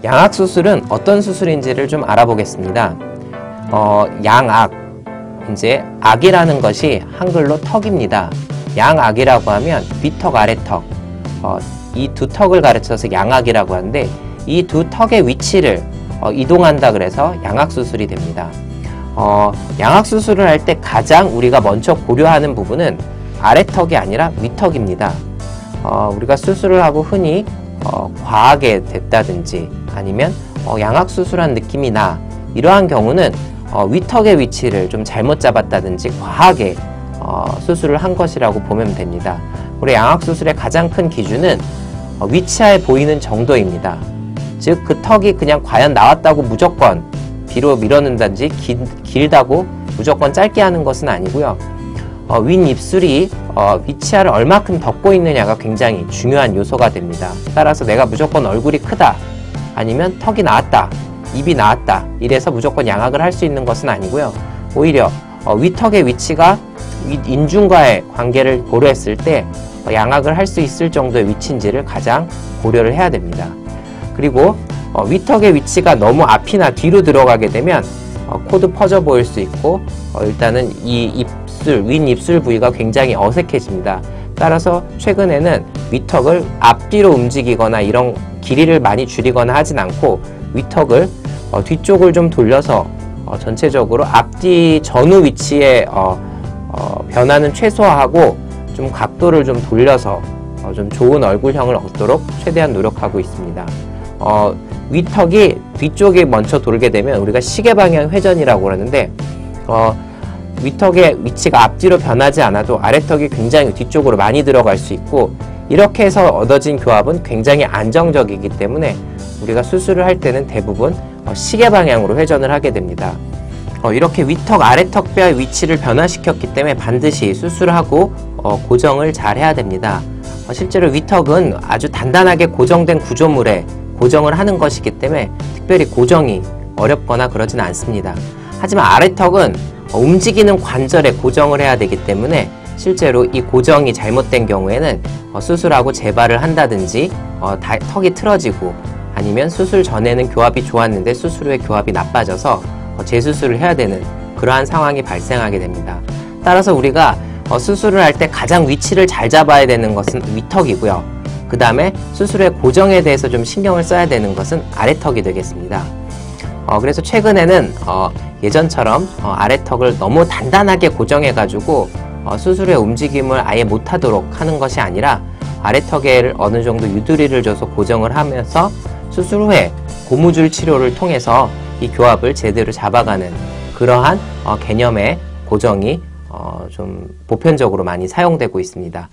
양악 수술은 어떤 수술인지를 좀 알아보겠습니다. 양악, 이제 악이라는 것이 한글로 턱입니다. 양악이라고 하면 윗턱, 아래턱, 이 두 턱을 가르쳐서 양악이라고 하는데, 이 두 턱의 위치를 이동한다 그래서 양악 수술이 됩니다. 양악 수술을 할 때 가장 우리가 먼저 고려하는 부분은 아래턱이 아니라 윗턱입니다. 우리가 수술을 하고 흔히 과하게 됐다든지 아니면 양악 수술한 느낌이 나, 이러한 경우는 윗턱의 위치를 좀 잘못 잡았다든지 과하게 수술을 한 것이라고 보면 됩니다. 우리 양악 수술의 가장 큰 기준은 위치하에 보이는 정도입니다. 즉 그 턱이 그냥 과연 나왔다고 무조건 뒤로 밀어넣는다든지 길다고 무조건 짧게 하는 것은 아니고요. 윗입술이 위치하를 얼마큼 덮고 있느냐가 굉장히 중요한 요소가 됩니다. 따라서 내가 무조건 얼굴이 크다, 아니면 턱이 나왔다, 입이 나왔다, 이래서 무조건 양악을 할 수 있는 것은 아니고요. 오히려 윗턱의 위치가 윗인중과의 관계를 고려했을 때 양악을 할 수 있을 정도의 위치인지를 가장 고려를 해야 됩니다. 그리고 윗턱의 위치가 너무 앞이나 뒤로 들어가게 되면 코도 퍼져 보일 수 있고, 일단은 이 윗입술 부위가 굉장히 어색해집니다. 따라서 최근에는 윗턱을 앞뒤로 움직이거나 이런 길이를 많이 줄이거나 하진 않고, 윗턱을 뒤쪽을 좀 돌려서 전체적으로 앞뒤 전후 위치의 변화는 최소화하고 좀 각도를 좀 돌려서 좀 좋은 얼굴형을 얻도록 최대한 노력하고 있습니다. 윗턱이 뒤쪽에 먼저 돌게 되면 우리가 시계 방향 회전이라고 하는데, 윗턱의 위치가 앞뒤로 변하지 않아도 아래턱이 굉장히 뒤쪽으로 많이 들어갈 수 있고, 이렇게 해서 얻어진 교합은 굉장히 안정적이기 때문에 우리가 수술을 할 때는 대부분 시계 방향으로 회전을 하게 됩니다. 이렇게 윗턱, 아래턱 뼈의 위치를 변화시켰기 때문에 반드시 수술하고 고정을 잘 해야 됩니다. 실제로 윗턱은 아주 단단하게 고정된 구조물에 고정을 하는 것이기 때문에 특별히 고정이 어렵거나 그러진 않습니다. 하지만 아래턱은 움직이는 관절에 고정을 해야 되기 때문에 실제로 이 고정이 잘못된 경우에는 수술하고 재발을 한다든지 턱이 틀어지고, 아니면 수술 전에는 교합이 좋았는데 수술 후에 교합이 나빠져서 재수술을 해야 되는 그러한 상황이 발생하게 됩니다. 따라서 우리가 수술을 할 때 가장 위치를 잘 잡아야 되는 것은 윗턱이고요. 그 다음에 수술의 고정에 대해서 좀 신경을 써야 되는 것은 아래턱이 되겠습니다. 그래서 최근에는 예전처럼 아래턱을 너무 단단하게 고정해가지고 수술의 움직임을 아예 못하도록 하는 것이 아니라, 아래턱에 어느 정도 유두리를 줘서 고정을 하면서 수술 후에 고무줄 치료를 통해서 이 교합을 제대로 잡아가는 그러한 개념의 고정이 좀 보편적으로 많이 사용되고 있습니다.